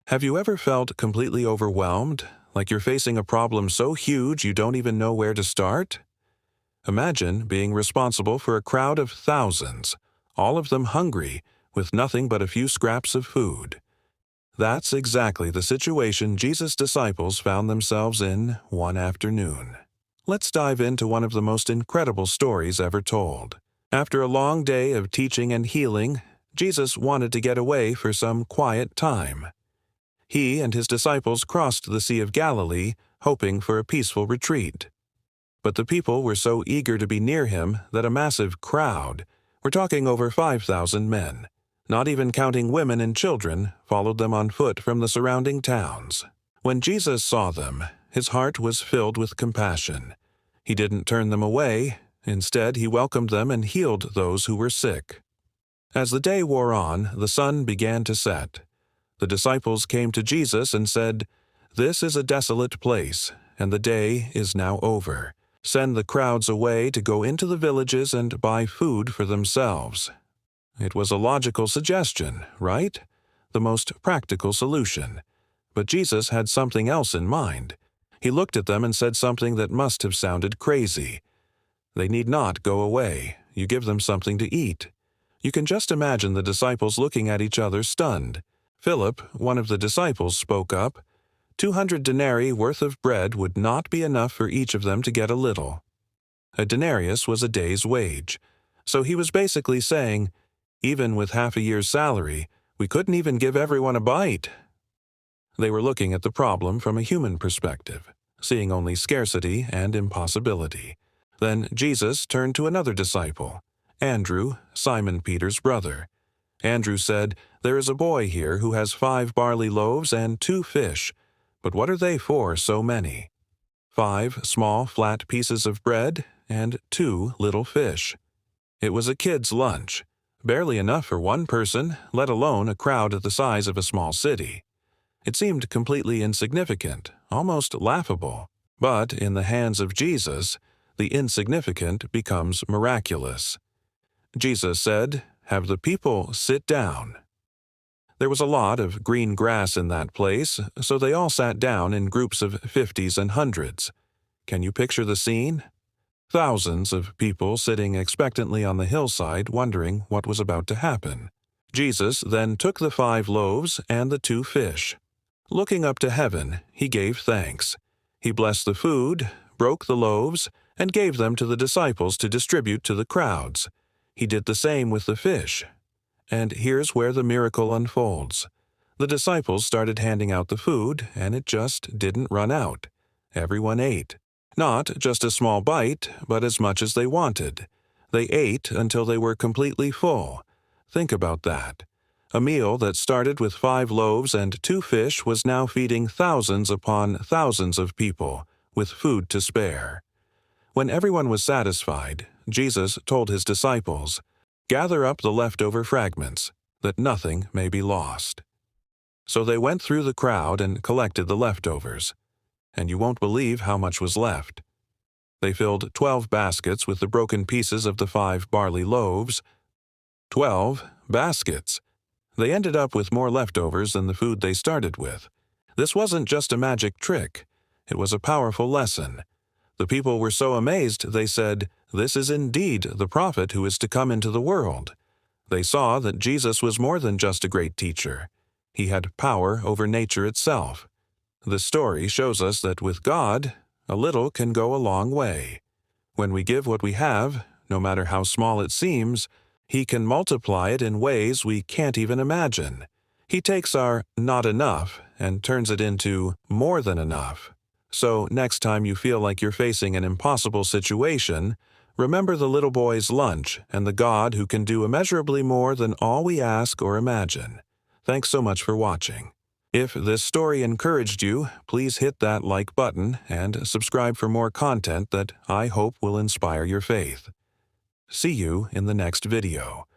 Have you ever felt completely overwhelmed, like you're facing a problem so huge you don't even know where to start? Imagine being responsible for a crowd of thousands, all of them hungry, with nothing but a few scraps of food. That's exactly the situation Jesus' disciples found themselves in one afternoon. Let's dive into one of the most incredible stories ever told. After a long day of teaching and healing, Jesus wanted to get away for some quiet time. He and his disciples crossed the Sea of Galilee, hoping for a peaceful retreat. But the people were so eager to be near him that a massive crowd, we're talking over 5,000 men, not even counting women and children, followed them on foot from the surrounding towns. When Jesus saw them, his heart was filled with compassion. He didn't turn them away. Instead, he welcomed them and healed those who were sick. As the day wore on, the sun began to set. The disciples came to Jesus and said, "This is a desolate place, and the day is now over. Send the crowds away to go into the villages and buy food for themselves." It was a logical suggestion, right? The most practical solution. But Jesus had something else in mind. He looked at them and said something that must have sounded crazy. "They need not go away. You give them something to eat." You can just imagine the disciples looking at each other stunned. Philip, one of the disciples, spoke up. 200 denarii worth of bread would not be enough for each of them to get a little. A denarius was a day's wage. So he was basically saying, even with half a year's salary, we couldn't even give everyone a bite. They were looking at the problem from a human perspective, seeing only scarcity and impossibility. Then Jesus turned to another disciple, Andrew, Simon Peter's brother. Andrew said, "There is a boy here who has 5 barley loaves and 2 fish. But what are they for so many? 5 small flat pieces of bread and 2 little fish." It was a kid's lunch, barely enough for one person, let alone a crowd the size of a small city. It seemed completely insignificant, almost laughable. But in the hands of Jesus, the insignificant becomes miraculous. Jesus said, "Have the people sit down." There was a lot of green grass in that place, so they all sat down in groups of 50s and 100s. Can you picture the scene? Thousands of people sitting expectantly on the hillside wondering what was about to happen. Jesus then took the 5 loaves and the 2 fish. Looking up to heaven, he gave thanks. He blessed the food, broke the loaves, and gave them to the disciples to distribute to the crowds. He did the same with the fish. And here's where the miracle unfolds. The disciples started handing out the food, and it just didn't run out. Everyone ate. Not just a small bite, but as much as they wanted. They ate until they were completely full. Think about that. A meal that started with 5 loaves and 2 fish was now feeding thousands upon thousands of people, with food to spare. When everyone was satisfied, Jesus told his disciples, "Gather up the leftover fragments, that nothing may be lost." So they went through the crowd and collected the leftovers. And you won't believe how much was left. They filled 12 baskets with the broken pieces of the 5 barley loaves. 12 baskets. They ended up with more leftovers than the food they started with. This wasn't just a magic trick. It was a powerful lesson. The people were so amazed they said, "This is indeed the prophet who is to come into the world." They saw that Jesus was more than just a great teacher. He had power over nature itself. This story shows us that with God, a little can go a long way. When we give what we have, no matter how small it seems, He can multiply it in ways we can't even imagine. He takes our not enough and turns it into more than enough. So next time you feel like you're facing an impossible situation, remember the little boy's lunch and the God who can do immeasurably more than all we ask or imagine. Thanks so much for watching. If this story encouraged you, please hit that like button and subscribe for more content that I hope will inspire your faith. See you in the next video.